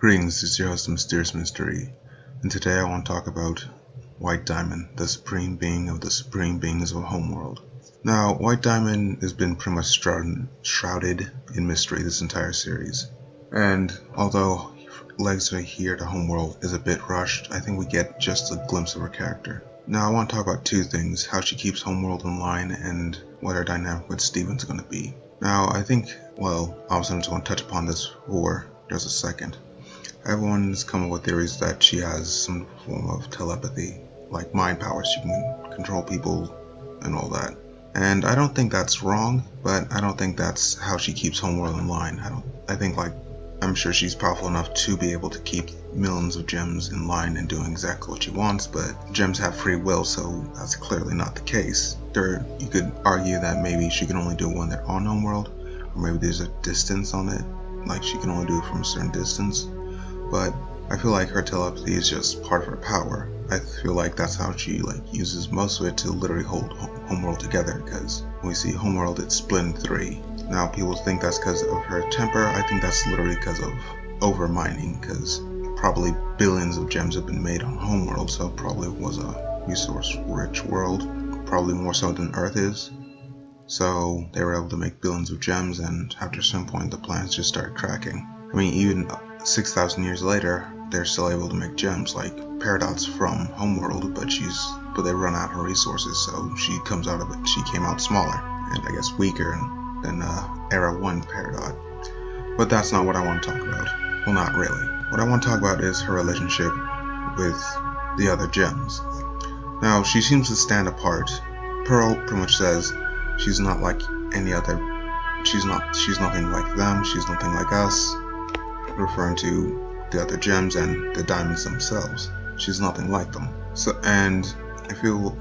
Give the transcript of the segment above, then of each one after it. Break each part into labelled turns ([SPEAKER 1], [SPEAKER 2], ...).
[SPEAKER 1] Greetings, this is your host, Mysterious Mystery, and today I want to talk about White Diamond, the supreme being of the supreme beings of Homeworld. Now, White Diamond has been pretty much shrouded in mystery this entire series, and although Legacy here to Homeworld is a bit rushed, I think we get just a glimpse of her character. Now, I want to talk about two things: how she keeps Homeworld in line, and what her dynamic with Steven's going to be. Now, I think, obviously I'm just going to touch upon this for just a second. Everyone's come up with theories that she has some form of telepathy, like mind powers. She can control people and all that. And I don't think that's wrong, but I don't think that's how she keeps Homeworld in line. I'm sure she's powerful enough to be able to keep millions of gems in line and doing exactly what she wants, but gems have free will, so that's clearly not the case. You could argue that maybe she can only do it when they're on Homeworld, or maybe there's a distance on it, like she can only do it from a certain distance. But I feel like her telepathy is just part of her power. I feel like that's how she uses most of it to literally hold Homeworld together, because when we see Homeworld, it's split in three. Now people think that's because of her temper. I think that's literally because of over-mining, because probably billions of gems have been made on Homeworld, so it probably was a resource-rich world, probably more so than Earth is. So they were able to make billions of gems, and after some point the planets just started cracking. I mean, even 6,000 years later, they're still able to make gems like Peridot's from Homeworld, but they run out of resources, so she comes out of it. She came out smaller and I guess weaker than Era 1 Peridot. But that's not what I want to talk about. Well, not really. What I want to talk about is her relationship with the other gems. Now, she seems to stand apart. Pearl pretty much says she's not like any other. She's nothing like them. She's nothing like us, referring to the other gems and the diamonds themselves. She's nothing like them. And I feel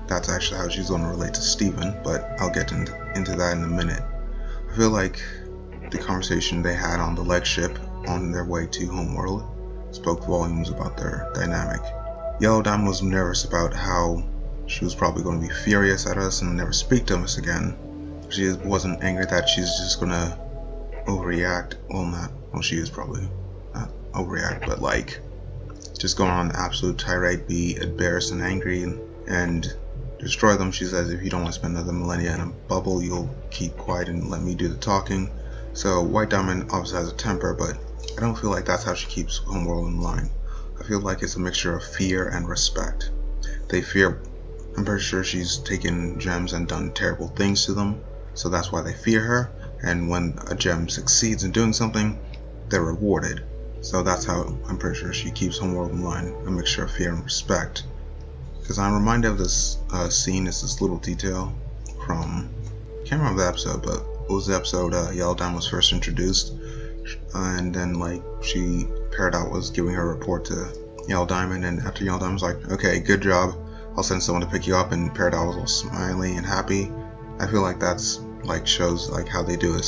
[SPEAKER 1] that's actually how she's going to relate to Steven, but I'll get into that in a minute. I feel like the conversation they had on the Leg ship on their way to Homeworld spoke volumes about their dynamic. Yellow Diamond was nervous about how she was probably going to be furious at us and never speak to us again. She wasn't angry that she's just going to overreact. She is probably not overreact, but just going on an absolute tirade, be embarrassed and angry and destroy them. She says, if you don't want to spend another millennia in a bubble, you'll keep quiet and let me do the talking. So White Diamond obviously has a temper, but I don't feel like that's how she keeps Homeworld in line. I feel like it's a mixture of fear and respect. I'm pretty sure she's taken gems and done terrible things to them, so that's why they fear her. And when a gem succeeds in doing something, they're rewarded. So that's how I'm pretty sure she keeps Homeworld in line, a mixture of fear and respect. Because I'm reminded of this scene, it's this little detail from, I can't remember the episode, but it was the episode Yellow Diamond was first introduced, and then Peridot was giving her a report to Yellow Diamond, and after Yellow Diamond was like, okay, good job, I'll send someone to pick you up, and Peridot was all smiley and happy. I feel like that's shows how they do it.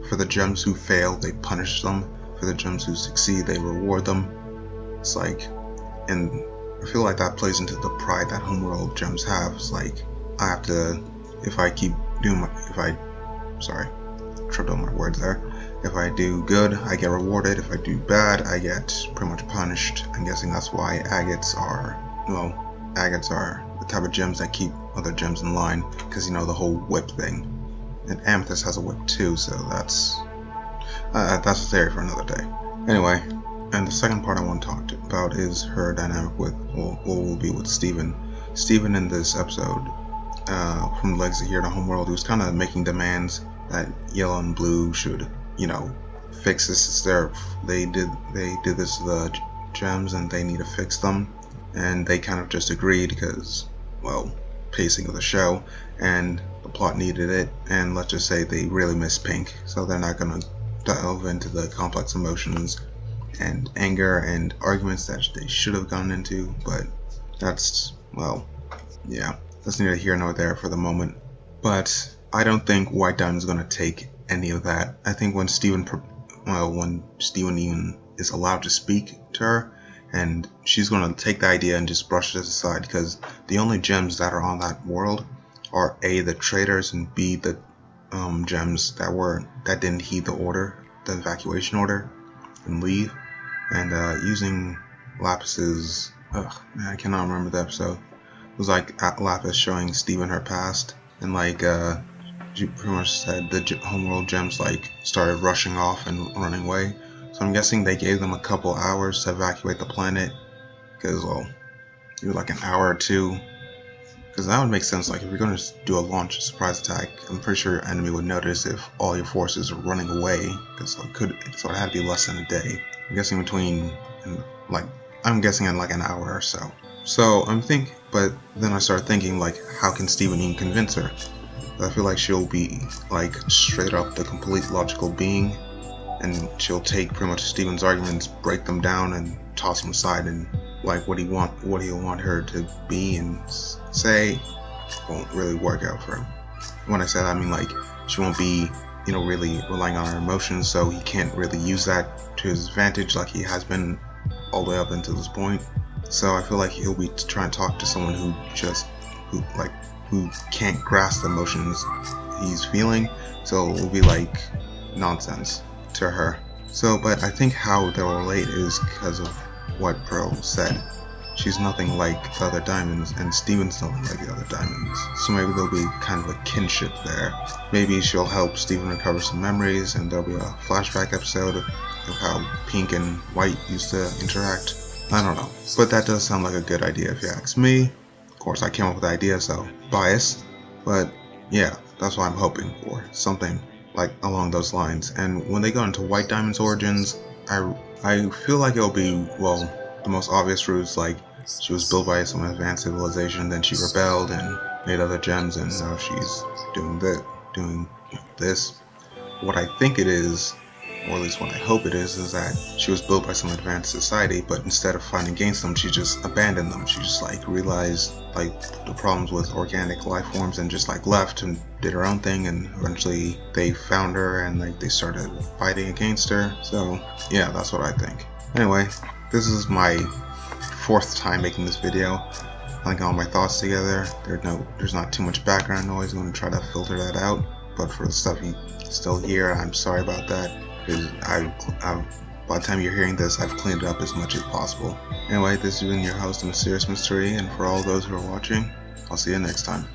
[SPEAKER 1] For the gems who fail, they punish them. For the gems who succeed, they reward them. And I feel like that plays into the pride that Homeworld gems have. It's I have to, tripped on my words there. If I do good, I get rewarded. If I do bad, I get pretty much punished. I'm guessing that's why agates are the type of gems that keep other gems in line, because the whole whip thing. And Amethyst has a whip too, so that's a theory for another day. Anyway, and the second part I want to talk about is her dynamic with what will be with Steven. Steven in this episode, from Legacy here to Homeworld, he was kind of making demands that Yellow and Blue should, fix this. They did this to the gems, and they need to fix them. And they kind of just agreed because, pacing of the show, and the plot needed it, and let's just say they really miss Pink, so they're not going to delve into the complex emotions and anger and arguments that they should have gone into, but that's neither here nor there for the moment. But I don't think White Diamond is going to take any of that. I think when Steven even is allowed to speak to her, and she's going to take the idea and just brush it aside, because the only gems that are on that world are A, the traitors, and B, the gems that didn't heed the evacuation order. and leave. And using Lapis's, I cannot remember the episode. It was like Lapis showing Steven her past, and like she pretty much said the homeworld gems like started rushing off and running away. So I'm guessing they gave them a couple hours to evacuate the planet, because well, maybe like an hour or two. Because that would make sense. Like if you're going to do a launch surprise attack, I'm pretty sure your enemy would notice if all your forces are running away. Because so it had to be less than a day. I'm guessing I'm guessing in like an hour or so. So but then I started thinking like, how can Steven even convince her? I feel like she'll be like straight up the complete logical being, and she'll take pretty much Steven's arguments, break them down, and toss them aside, and like what he'll want her to be and say won't really work out for him. When I say that, I mean like she won't be, really relying on her emotions, so he can't really use that to his advantage like he has been all the way up until this point. So I feel like he'll be trying to talk to someone who can't grasp the emotions he's feeling, so it will be like nonsense to her. So, but I think how they'll relate is because of what Pearl said. She's nothing like the other diamonds, and Steven's nothing like the other diamonds. So maybe there'll be kind of a kinship there. Maybe she'll help Steven recover some memories, and there'll be a flashback episode of how Pink and White used to interact. I don't know, but that does sound like a good idea if you ask me. Of course, I came up with the idea, so biased. But yeah, that's what I'm hoping for. Something like along those lines. And when they go into White Diamond's origins, I feel like it'll be, well, the most obvious routes, like she was built by some advanced civilization, then she rebelled and made other gems, and now she's doing this. What I think it is, or at least what I hope it is that she was built by some advanced society, but instead of fighting against them, she just abandoned them. She just like realized like the problems with organic life forms and just like left and did her own thing, and eventually they found her and like they started fighting against her. So yeah, that's what I think. Anyway, this is my 4th time making this video. I got all my thoughts together. There's not too much background noise. I'm going to try to filter that out, but for the stuff you still hear, I'm sorry about that, because by the time you're hearing this, I've cleaned it up as much as possible. Anyway, this has been your host, The Mysterious Mystery, and for all those who are watching, I'll see you next time.